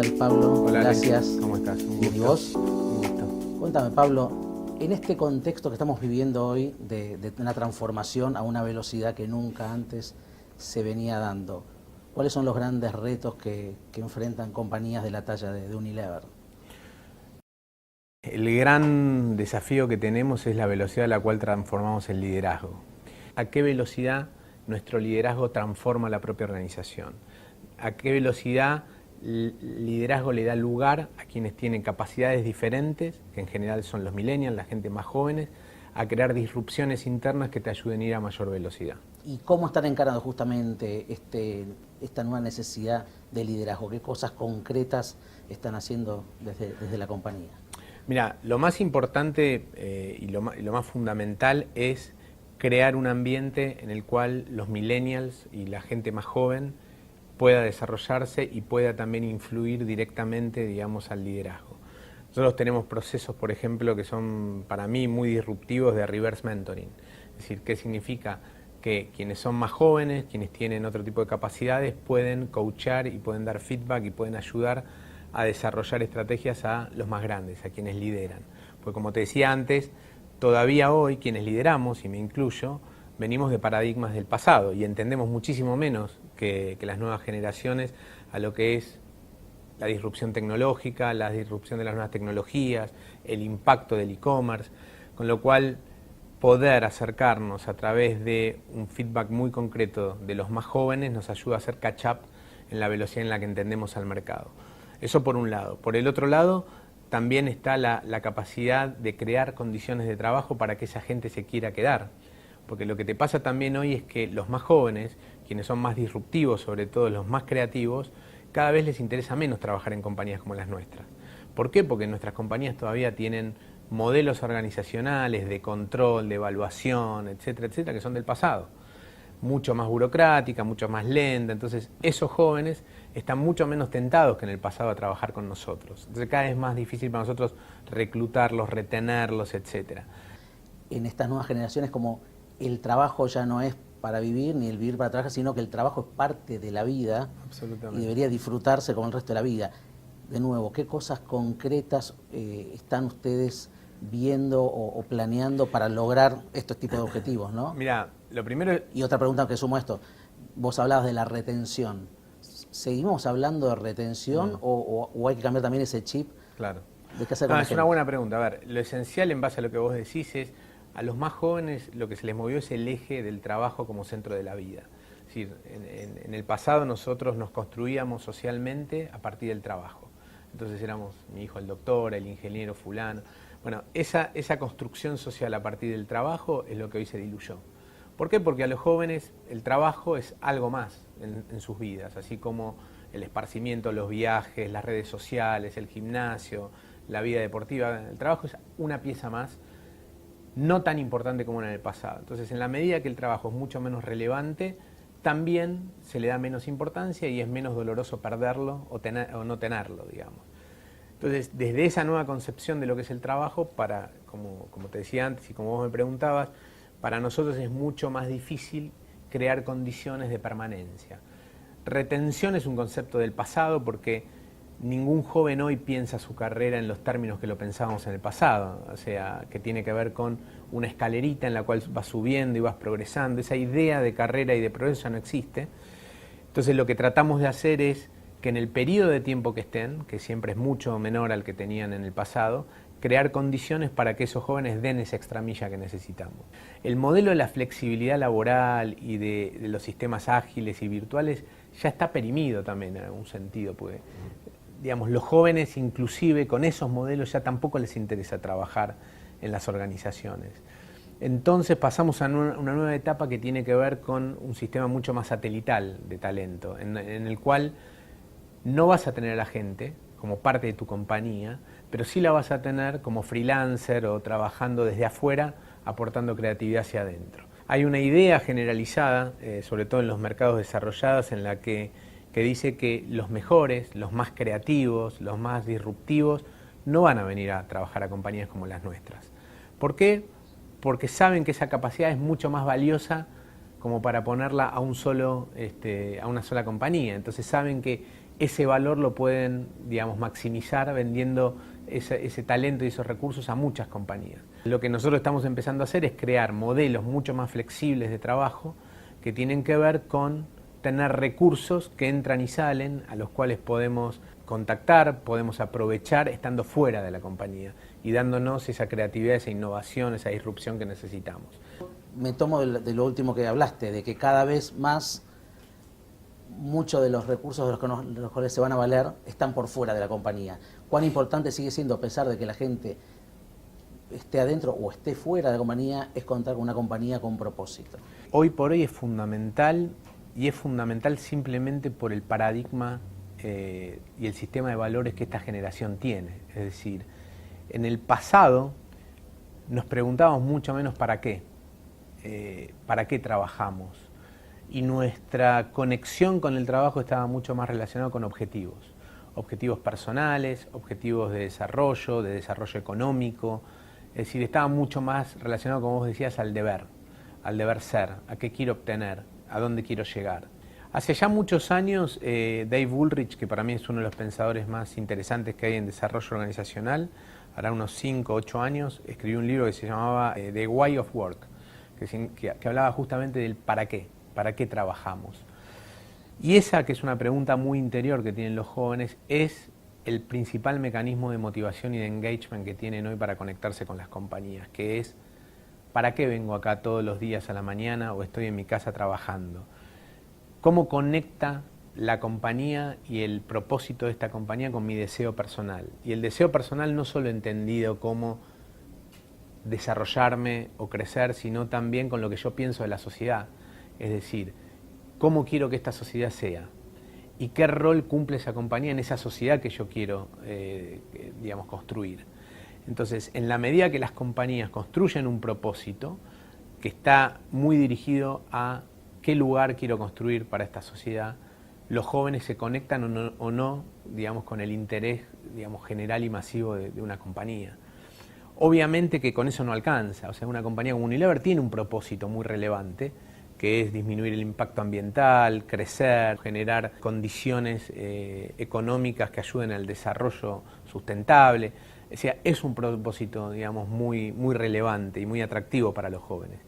tal, Pablo? Hola, gracias. Alex. ¿Cómo estás? Un gusto. ¿Y vos? Un gusto. Cuéntame, Pablo, en este contexto que estamos viviendo hoy de una transformación a una velocidad que nunca antes se venía dando, ¿cuáles son los grandes retos que enfrentan compañías de la talla de Unilever? El gran desafío que tenemos es la velocidad a la cual transformamos el liderazgo. ¿A qué velocidad nuestro liderazgo transforma la propia organización? ¿A qué velocidad el liderazgo le da lugar a quienes tienen capacidades diferentes, que en general son los millennials, la gente más jóvenes, a crear disrupciones internas que te ayuden a ir a mayor velocidad? ¿Y cómo están encarando justamente esta nueva necesidad de liderazgo? ¿Qué cosas concretas están haciendo desde la compañía? Mira, lo más importante y lo más fundamental es crear un ambiente en el cual los millennials y la gente más joven pueda desarrollarse y pueda también influir directamente, digamos, al liderazgo. Nosotros tenemos procesos, por ejemplo, que son para mí muy disruptivos de reverse mentoring. Es decir, ¿qué significa? Que quienes son más jóvenes, quienes tienen otro tipo de capacidades, pueden coachar y pueden dar feedback y pueden ayudar a desarrollar estrategias a los más grandes, a quienes lideran. Porque como te decía antes, todavía hoy quienes lideramos, y me incluyo, venimos de paradigmas del pasado y entendemos muchísimo menos que las nuevas generaciones a lo que es la disrupción tecnológica, la disrupción de las nuevas tecnologías, el impacto del e-commerce, con lo cual poder acercarnos a través de un feedback muy concreto de los más jóvenes nos ayuda a hacer catch up en la velocidad en la que entendemos al mercado. Eso por un lado. Por el otro lado, también está la capacidad de crear condiciones de trabajo para que esa gente se quiera quedar. Porque lo que te pasa también hoy es que los más jóvenes, quienes son más disruptivos, sobre todo los más creativos, cada vez les interesa menos trabajar en compañías como las nuestras. ¿Por qué? Porque nuestras compañías todavía tienen modelos organizacionales de control, de evaluación, etcétera, etcétera, que son del pasado. Mucho más burocrática, mucho más lenta. Entonces, esos jóvenes están mucho menos tentados que en el pasado a trabajar con nosotros. Entonces, cada vez es más difícil para nosotros reclutarlos, retenerlos, etcétera. En estas nuevas generaciones, como el trabajo ya no es para vivir ni el vivir para trabajar, sino que el trabajo es parte de la vida y debería disfrutarse como el resto de la vida. De nuevo, ¿qué cosas concretas están ustedes viendo o planeando para lograr estos tipos de objetivos, ¿no? Mira, lo primero... Y otra pregunta que sumo a esto, vos hablabas de la retención. ¿Seguimos hablando de retención o hay que cambiar también ese chip? Claro. ¿De qué hacer con la Es gente? una buena pregunta. A ver, lo esencial en base a lo que vos decís es, a los más jóvenes lo que se les movió es el eje del trabajo como centro de la vida. Es decir, en el pasado nosotros nos construíamos socialmente a partir del trabajo. Entonces éramos mi hijo el doctor, el ingeniero fulano. Bueno, esa construcción social a partir del trabajo es lo que hoy se diluyó. ¿Por qué? Porque a los jóvenes el trabajo es algo más en sus vidas, así como el esparcimiento, los viajes, las redes sociales, el gimnasio, la vida deportiva. El trabajo es una pieza más, no tan importante como en el pasado. Entonces, en la medida que el trabajo es mucho menos relevante, también se le da menos importancia y es menos doloroso perderlo o no tenerlo, digamos. Entonces, desde esa nueva concepción de lo que es el trabajo, como te decía antes y como vos me preguntabas, para nosotros es mucho más difícil crear condiciones de permanencia. Retención es un concepto del pasado porque ningún joven hoy piensa su carrera en los términos que lo pensábamos en el pasado, o sea, que tiene que ver con una escalerita en la cual vas subiendo y vas progresando. Esa idea de carrera y de progreso ya no existe. Entonces lo que tratamos de hacer es que en el periodo de tiempo que estén, que siempre es mucho menor al que tenían en el pasado, crear condiciones para que esos jóvenes den esa extramilla que necesitamos. El modelo de la flexibilidad laboral y de los sistemas ágiles y virtuales ya está perimido también en algún sentido, porque digamos, los jóvenes inclusive con esos modelos ya tampoco les interesa trabajar en las organizaciones. Entonces pasamos a una nueva etapa que tiene que ver con un sistema mucho más satelital de talento, en el cual no vas a tener a la gente como parte de tu compañía, pero sí la vas a tener como freelancer o trabajando desde afuera, aportando creatividad hacia adentro. Hay una idea generalizada, sobre todo en los mercados desarrollados, en la que dice que los mejores, los más creativos, los más disruptivos, no van a venir a trabajar a compañías como las nuestras. ¿Por qué? Porque saben que esa capacidad es mucho más valiosa como para ponerla a una sola compañía. Entonces saben que ese valor lo pueden, digamos, maximizar vendiendo ese talento y esos recursos a muchas compañías. Lo que nosotros estamos empezando a hacer es crear modelos mucho más flexibles de trabajo que tienen que ver con tener recursos que entran y salen, a los cuales podemos contactar, podemos aprovechar estando fuera de la compañía y dándonos esa creatividad, esa innovación, esa disrupción que necesitamos. Me tomo de lo último que hablaste, de que cada vez más muchos de los recursos de los cuales se van a valer están por fuera de la compañía. ¿Cuán importante sigue siendo, a pesar de que la gente esté adentro o esté fuera de la compañía, es contar con una compañía con propósito? Hoy por hoy es fundamental, y es fundamental simplemente por el paradigma y el sistema de valores que esta generación tiene. Es decir, en el pasado nos preguntábamos mucho menos para qué trabajamos, y nuestra conexión con el trabajo estaba mucho más relacionada con objetivos personales, objetivos de desarrollo económico. Es decir, estaba mucho más relacionado, como vos decías, al deber ser, a qué quiero obtener, a dónde quiero llegar. Hace ya muchos años, Dave Ulrich, que para mí es uno de los pensadores más interesantes que hay en desarrollo organizacional, hará unos 5 o 8 años, escribió un libro que se llamaba The Why of Work, que hablaba justamente del para qué trabajamos. Y esa, que es una pregunta muy interior que tienen los jóvenes, es el principal mecanismo de motivación y de engagement que tienen hoy para conectarse con las compañías, que es ¿para qué vengo acá todos los días a la mañana o estoy en mi casa trabajando? ¿Cómo conecta la compañía y el propósito de esta compañía con mi deseo personal? Y el deseo personal no solo entendido como desarrollarme o crecer, sino también con lo que yo pienso de la sociedad. Es decir, ¿cómo quiero que esta sociedad sea? ¿Y qué rol cumple esa compañía en esa sociedad que yo quiero, digamos, construir? Entonces, en la medida que las compañías construyen un propósito que está muy dirigido a qué lugar quiero construir para esta sociedad, los jóvenes se conectan o no, digamos, con el interés, digamos, general y masivo de una compañía. Obviamente que con eso no alcanza. O sea, una compañía como Unilever tiene un propósito muy relevante, que es disminuir el impacto ambiental, crecer, generar condiciones económicas que ayuden al desarrollo sustentable. O sea, es un propósito, digamos, muy relevante y muy atractivo para los jóvenes.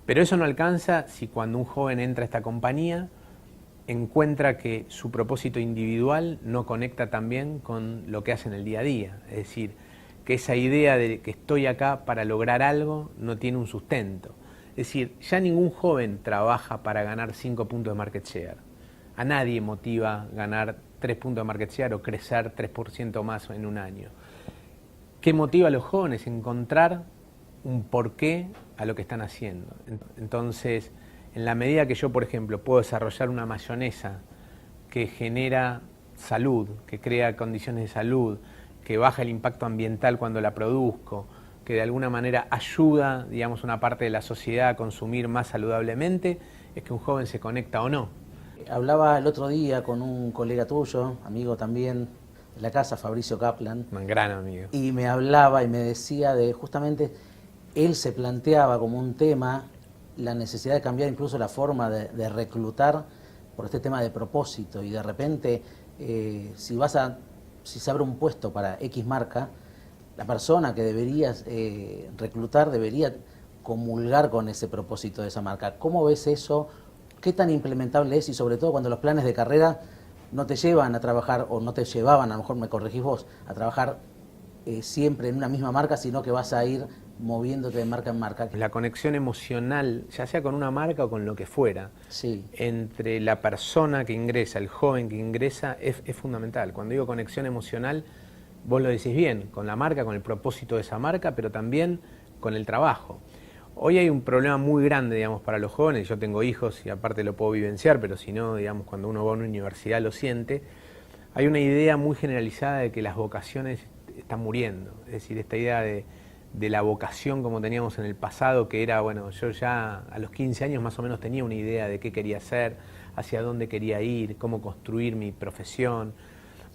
Pero eso no alcanza si cuando un joven entra a esta compañía encuentra que su propósito individual no conecta también con lo que hace en el día a día. Es decir, que esa idea de que estoy acá para lograr algo no tiene un sustento. Es decir, ya ningún joven trabaja para ganar 5 puntos de market share. A nadie motiva ganar 3 puntos de market share o crecer 3% más en un año. ¿Qué motiva a los jóvenes? Encontrar un porqué a lo que están haciendo. Entonces, en la medida que yo, por ejemplo, puedo desarrollar una mayonesa que genera salud, que crea condiciones de salud, que baja el impacto ambiental cuando la produzco, que de alguna manera ayuda, digamos, una parte de la sociedad a consumir más saludablemente, es que un joven se conecta o no. Hablaba el otro día con un colega tuyo, amigo también de la casa, Fabricio Kaplan. Un gran amigo. Y me hablaba y me decía de, justamente, él se planteaba como un tema la necesidad de cambiar incluso la forma de reclutar por este tema de propósito. Y de repente, si se abre un puesto para X marca, la persona que deberías reclutar debería comulgar con ese propósito de esa marca. ¿Cómo ves eso? ¿Qué tan implementable es? Y sobre todo cuando los planes de carrera no te llevan a trabajar, o no te llevaban, a lo mejor me corregís vos, a trabajar siempre en una misma marca, sino que vas a ir moviéndote de marca en marca. La conexión emocional, ya sea con una marca o con lo que fuera, sí, entre la persona que ingresa, el joven que ingresa, es fundamental. Cuando digo conexión emocional, vos lo decís bien, con la marca, con el propósito de esa marca, pero también con el trabajo. Hoy hay un problema muy grande, digamos, para los jóvenes. Yo tengo hijos y aparte lo puedo vivenciar, pero si no, digamos, cuando uno va a una universidad lo siente. Hay una idea muy generalizada de que las vocaciones están muriendo. Es decir, esta idea de la vocación como teníamos en el pasado, que era, bueno, yo ya a los 15 años más o menos tenía una idea de qué quería hacer, hacia dónde quería ir, cómo construir mi profesión.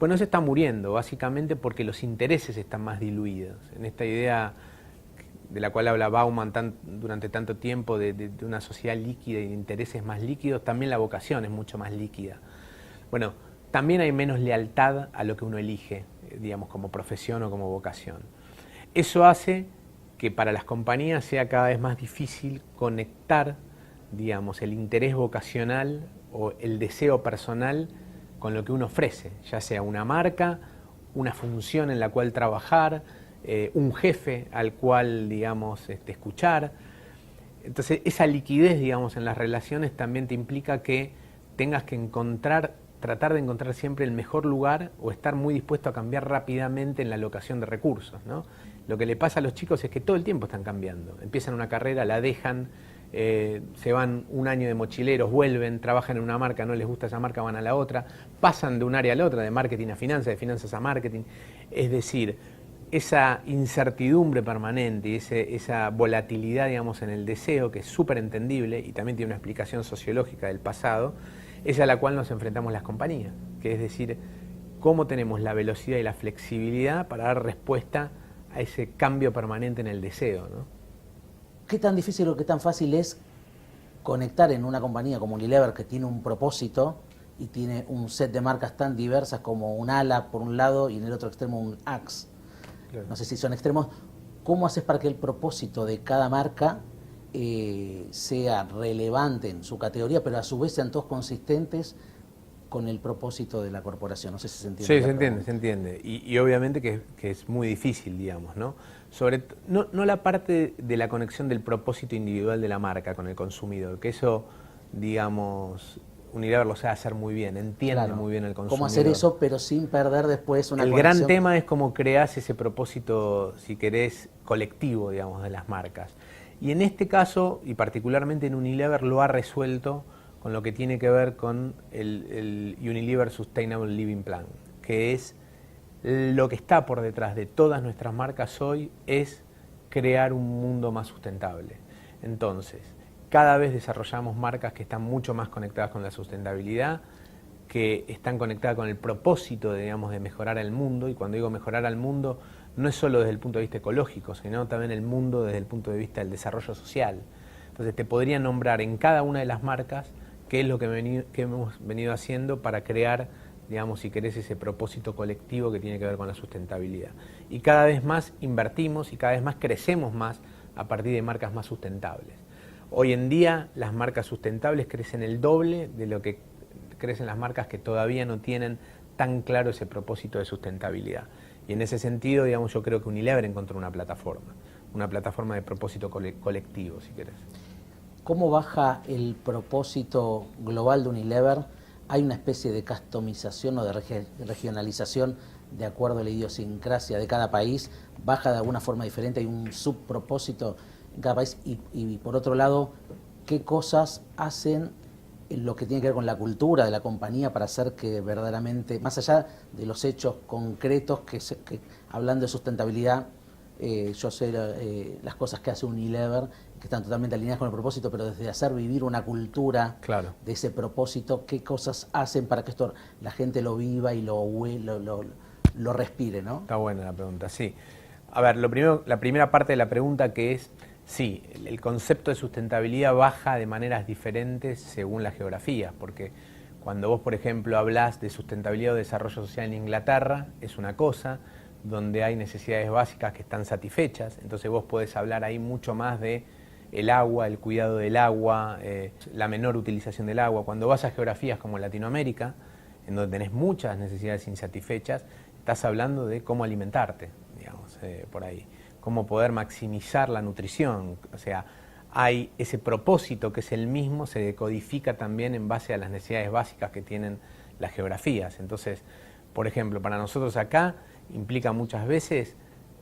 Bueno, eso está muriendo, básicamente porque los intereses están más diluidos. En esta idea de la cual habla Bauman durante tanto tiempo, de una sociedad líquida y de intereses más líquidos, también la vocación es mucho más líquida. Bueno, también hay menos lealtad a lo que uno elige, digamos, como profesión o como vocación. Eso hace que para las compañías sea cada vez más difícil conectar, digamos, el interés vocacional o el deseo personal con lo que uno ofrece, ya sea una marca, una función en la cual trabajar, un jefe al cual, digamos, escuchar. Entonces, esa liquidez, digamos, en las relaciones también te implica que tengas que tratar de encontrar siempre el mejor lugar o estar muy dispuesto a cambiar rápidamente en la alocación de recursos, ¿no? Lo que le pasa a los chicos es que todo el tiempo están cambiando. Empiezan una carrera, la dejan, se van un año de mochileros, vuelven, trabajan en una marca, no les gusta esa marca, van a la otra, pasan de un área a la otra, de marketing a finanzas, de finanzas a marketing. Es decir, esa incertidumbre permanente y esa volatilidad, digamos, en el deseo, que es súper entendible y también tiene una explicación sociológica del pasado, es a la cual nos enfrentamos las compañías, que es decir, cómo tenemos la velocidad y la flexibilidad para dar respuesta a ese cambio permanente en el deseo, ¿no? ¿Qué tan difícil o qué tan fácil es conectar en una compañía como Unilever, que tiene un propósito y tiene un set de marcas tan diversas como un ala por un lado y en el otro extremo un Axe? Claro. No sé si son extremos. ¿Cómo haces para que el propósito de cada marca sea relevante en su categoría, pero a su vez sean todos consistentes con el propósito de la corporación? No sé si se entiende. Sí, se entiende. Y obviamente que es muy difícil, digamos, ¿no? No la parte de la conexión del propósito individual de la marca con el consumidor, que eso, digamos, Unilever lo sabe hacer muy bien, entiende muy bien el consumidor. ¿Cómo hacer eso, pero sin perder después una conexión? El gran tema es cómo creas ese propósito, si querés, colectivo, digamos, de las marcas. Y en este caso, y particularmente en Unilever, lo ha resuelto con lo que tiene que ver con el Unilever Sustainable Living Plan, que es lo que está por detrás de todas nuestras marcas hoy, es crear un mundo más sustentable. Entonces, cada vez desarrollamos marcas que están mucho más conectadas con la sustentabilidad, que están conectadas con el propósito, digamos, de mejorar el mundo. Y cuando digo mejorar al mundo, no es solo desde el punto de vista ecológico, sino también el mundo desde el punto de vista del desarrollo social. Entonces, te podría nombrar en cada una de las marcas qué es lo que hemos venido haciendo para crear, digamos, si querés, ese propósito colectivo que tiene que ver con la sustentabilidad. Y cada vez más invertimos y cada vez más crecemos más a partir de marcas más sustentables. Hoy en día las marcas sustentables crecen el doble de lo que crecen las marcas que todavía no tienen tan claro ese propósito de sustentabilidad. Y en ese sentido, digamos, yo creo que Unilever encontró una plataforma de propósito colectivo, si querés. ¿Cómo baja el propósito global de Unilever? ¿Hay una especie de customización o de regionalización de acuerdo a la idiosincrasia de cada país? ¿Baja de alguna forma diferente? ¿Hay un subpropósito en cada país? Y por otro lado, ¿qué cosas hacen en lo que tiene que ver con la cultura de la compañía para hacer que verdaderamente, más allá de los hechos concretos que hablando de sustentabilidad, yo sé las cosas que hace Unilever, que están totalmente alineadas con el propósito, pero desde hacer vivir una cultura de ese propósito, ¿qué cosas hacen para que esto la gente lo viva y lo respire, ¿no? Está buena la pregunta, sí. A ver, la primera parte de la pregunta, que es, sí, el concepto de sustentabilidad baja de maneras diferentes según la geografía, porque cuando vos, por ejemplo, hablás de sustentabilidad o desarrollo social en Inglaterra, es una cosa, donde hay necesidades básicas que están satisfechas, entonces vos podés hablar ahí mucho más de el agua, el cuidado del agua, la menor utilización del agua. Cuando vas a geografías como Latinoamérica, en donde tenés muchas necesidades insatisfechas, estás hablando de cómo alimentarte, digamos, por ahí, cómo poder maximizar la nutrición. O sea, hay ese propósito que es el mismo, se decodifica también en base a las necesidades básicas que tienen las geografías. Entonces, por ejemplo, para nosotros acá implica muchas veces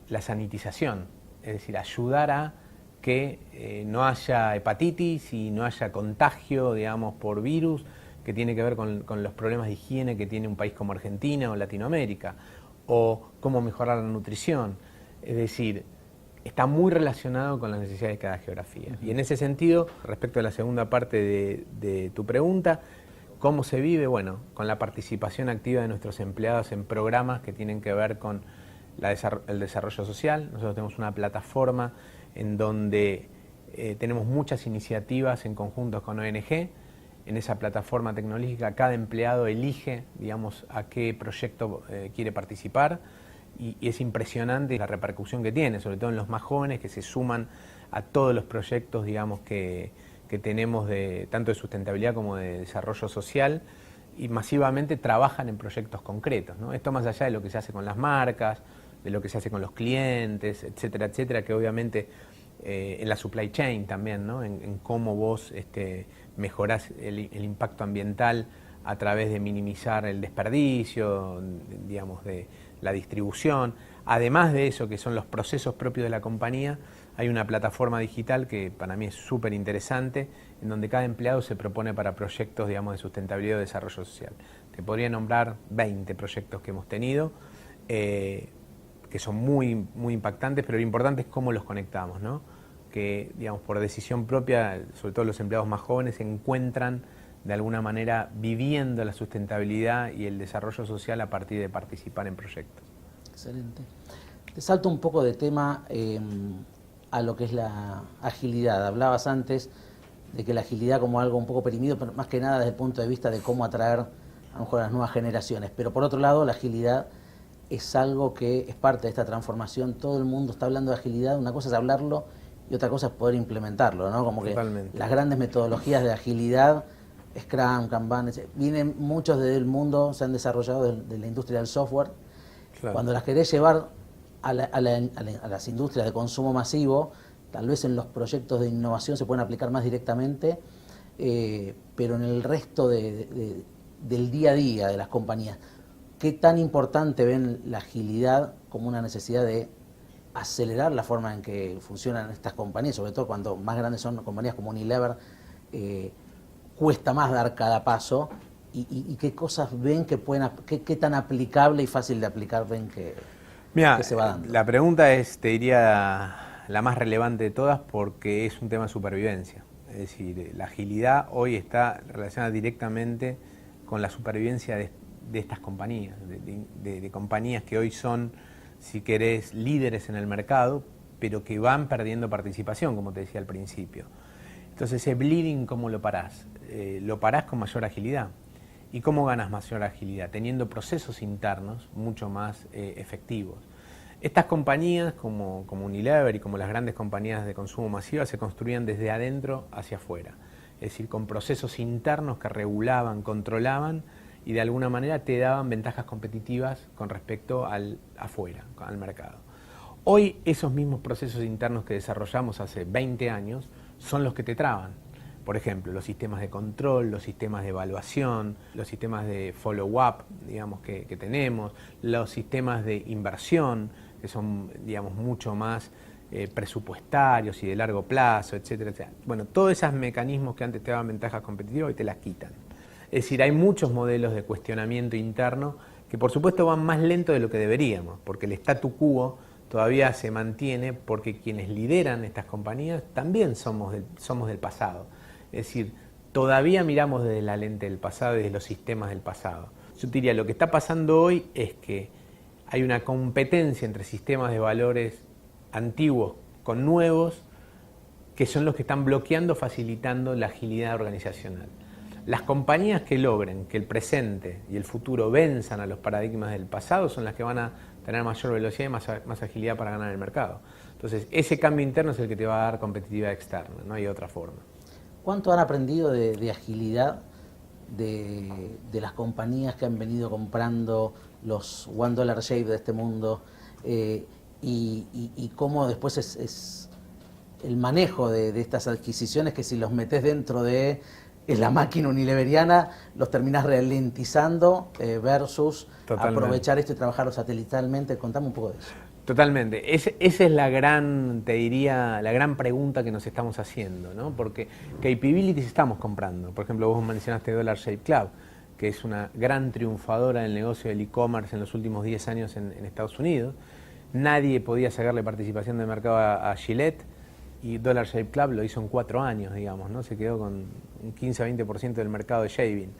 la sanitización, es decir, ayudar a que no haya hepatitis y no haya contagio, digamos, por virus, que tiene que ver con los problemas de higiene que tiene un país como Argentina o Latinoamérica, o cómo mejorar la nutrición. Es decir, está muy relacionado con las necesidades de cada geografía. Y en ese sentido, respecto a la segunda parte de tu pregunta, ¿cómo se vive? Bueno, con la participación activa de nuestros empleados en programas que tienen que ver con el desarrollo social. Nosotros tenemos una plataforma en donde tenemos muchas iniciativas en conjunto con ONG, en esa plataforma tecnológica cada empleado elige, digamos, a qué proyecto quiere participar, y es impresionante la repercusión que tiene, sobre todo en los más jóvenes que se suman a todos los proyectos, digamos, que tenemos tanto de sustentabilidad como de desarrollo social, y masivamente trabajan en proyectos concretos, ¿no? Esto más allá de lo que se hace con las marcas, de lo que se hace con los clientes, etcétera, etcétera, que obviamente en la supply chain también, ¿no? En cómo vos mejorás el impacto ambiental a través de minimizar el desperdicio, digamos, de la distribución. Además de eso, que son los procesos propios de la compañía, hay una plataforma digital que para mí es súper interesante, en donde cada empleado se propone para proyectos, digamos, de sustentabilidad y desarrollo social. Te podría nombrar 20 proyectos que hemos tenido, que son muy, muy impactantes, pero lo importante es cómo los conectamos, ¿no? Que, digamos, por decisión propia, sobre todo los empleados más jóvenes, se encuentran de alguna manera viviendo la sustentabilidad y el desarrollo social a partir de participar en proyectos. Excelente. Te salto un poco de tema a lo que es la agilidad. Hablabas antes de que la agilidad como algo un poco perimido, pero más que nada desde el punto de vista de cómo atraer a lo mejor a las nuevas generaciones. Pero por otro lado, la agilidad es algo que es parte de esta transformación. Todo el mundo está hablando de agilidad. Una cosa es hablarlo y otra cosa es poder implementarlo, ¿no? Como que Totalmente. las grandes metodologías de agilidad, Scrum, Kanban, vienen muchos del mundo, se han desarrollado de la industria del software. Claro. Cuando las querés llevar a las industrias de consumo masivo, tal vez en los proyectos de innovación se pueden aplicar más directamente, pero en el resto del día a día de las compañías, ¿qué tan importante ven la agilidad como una necesidad de acelerar la forma en que funcionan estas compañías, sobre todo cuando más grandes son compañías como Unilever? Cuesta más dar cada paso, y qué cosas ven que pueden, qué tan aplicable y fácil de aplicar ven que se va dando? La pregunta es, te diría, la más relevante de todas, porque es un tema de supervivencia. Es decir, la agilidad hoy está relacionada directamente con la supervivencia de estas compañías, de compañías que hoy son, si querés, líderes en el mercado, pero que van perdiendo participación, como te decía al principio. Entonces, ese bleeding, ¿cómo lo parás? Lo parás con mayor agilidad. ¿Y cómo ganas mayor agilidad? Teniendo procesos internos mucho más efectivos. Estas compañías, como Unilever y como las grandes compañías de consumo masivo, se construían desde adentro hacia afuera. Es decir, con procesos internos que regulaban, controlaban y de alguna manera te daban ventajas competitivas con respecto al afuera, al mercado. Hoy esos mismos procesos internos que desarrollamos hace 20 años son los que te traban. Por ejemplo, los sistemas de control, los sistemas de evaluación, los sistemas de follow-up, digamos, que tenemos, los sistemas de inversión, que son, digamos, mucho más presupuestarios y de largo plazo, etcétera, etcétera. Bueno, todos esos mecanismos que antes te daban ventajas competitivas hoy te las quitan. Es decir, hay muchos modelos de cuestionamiento interno que por supuesto van más lento de lo que deberíamos, porque el statu quo todavía se mantiene, porque quienes lideran estas compañías también somos del pasado. Es decir, todavía miramos desde la lente del pasado y desde los sistemas del pasado. Yo diría, lo que está pasando hoy es que hay una competencia entre sistemas de valores antiguos con nuevos, que son los que están bloqueando, facilitando la agilidad organizacional. Las compañías que logren que el presente y el futuro venzan a los paradigmas del pasado son las que van a tener mayor velocidad y más agilidad para ganar el mercado. Entonces, ese cambio interno es el que te va a dar competitividad externa, no hay otra forma. ¿Cuánto han aprendido de agilidad de las compañías que han venido comprando los $1 Shave de este mundo? Y cómo después es el manejo de estas adquisiciones, que si los metes dentro de la máquina unileveriana, los terminás ralentizando versus Totalmente. Aprovechar esto y trabajarlo satelitalmente. Contame un poco de eso. Totalmente. Esa es la gran, te diría, la gran pregunta que nos estamos haciendo, ¿no? Porque capabilities estamos comprando. Por ejemplo, vos mencionaste Dollar Shave Club, que es una gran triunfadora del negocio del e-commerce en los últimos 10 años en Estados Unidos. Nadie podía sacarle participación de mercado a Gillette, y Dollar Shave Club lo hizo en 4 años, digamos, ¿no? Se quedó con un 15-20% del mercado de shaving.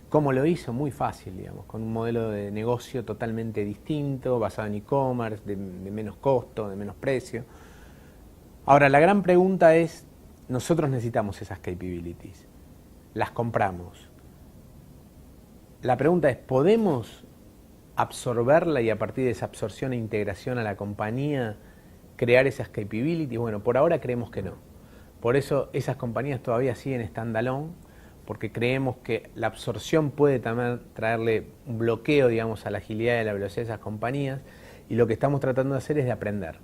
¿Cómo lo hizo? Muy fácil, digamos, con un modelo de negocio totalmente distinto, basado en e-commerce, de menos costo, de menos precio. Ahora, la gran pregunta es, nosotros necesitamos esas capabilities. las compramos. La pregunta es, ¿podemos absorberla y a partir de esa absorción e integración a la compañía crear esas capabilities? Bueno, por ahora creemos que no. Por eso esas compañías todavía siguen standalone, porque creemos que la absorción puede también traerle un bloqueo, digamos, a la agilidad y a la velocidad de esas compañías, y lo que estamos tratando de hacer es de aprender,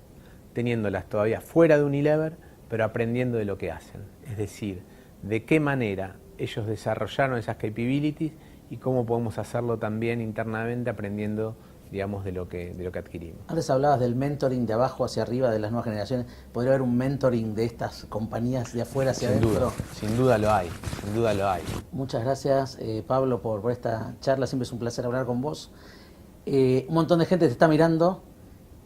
teniéndolas todavía fuera de Unilever, pero aprendiendo de lo que hacen. Es decir, de qué manera ellos desarrollaron esas capabilities y cómo podemos hacerlo también internamente aprendiendo, digamos, de lo que adquirimos. Antes hablabas del mentoring de abajo hacia arriba de las nuevas generaciones. ¿Podría haber un mentoring de estas compañías de afuera hacia adentro? Sin duda lo hay, sin duda lo hay. Muchas gracias, Pablo, por esta charla. Siempre es un placer hablar con vos. Un montón de gente te está mirando.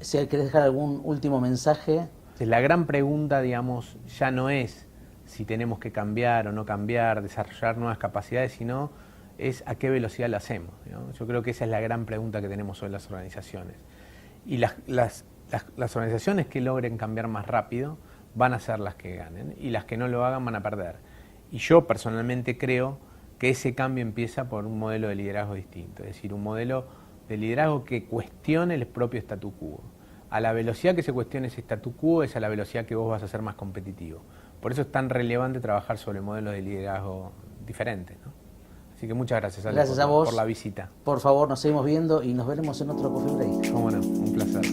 Si querés dejar algún último mensaje. La gran pregunta, digamos, ya no es si tenemos que cambiar o no cambiar, desarrollar nuevas capacidades, sino es a qué velocidad lo hacemos, ¿no? Yo creo que esa es la gran pregunta que tenemos hoy las organizaciones. Y las organizaciones que logren cambiar más rápido van a ser las que ganen, y las que no lo hagan van a perder. Y yo personalmente creo que ese cambio empieza por un modelo de liderazgo distinto, es decir, un modelo de liderazgo que cuestione el propio statu quo. A la velocidad que se cuestione ese statu quo es a la velocidad que vos vas a ser más competitivo. Por eso es tan relevante trabajar sobre modelos de liderazgo diferentes, ¿no? Así que muchas gracias, Ale, gracias a vos por la visita. Por favor, nos seguimos viendo y nos veremos en otro Coffee Break. Cómo no, un placer.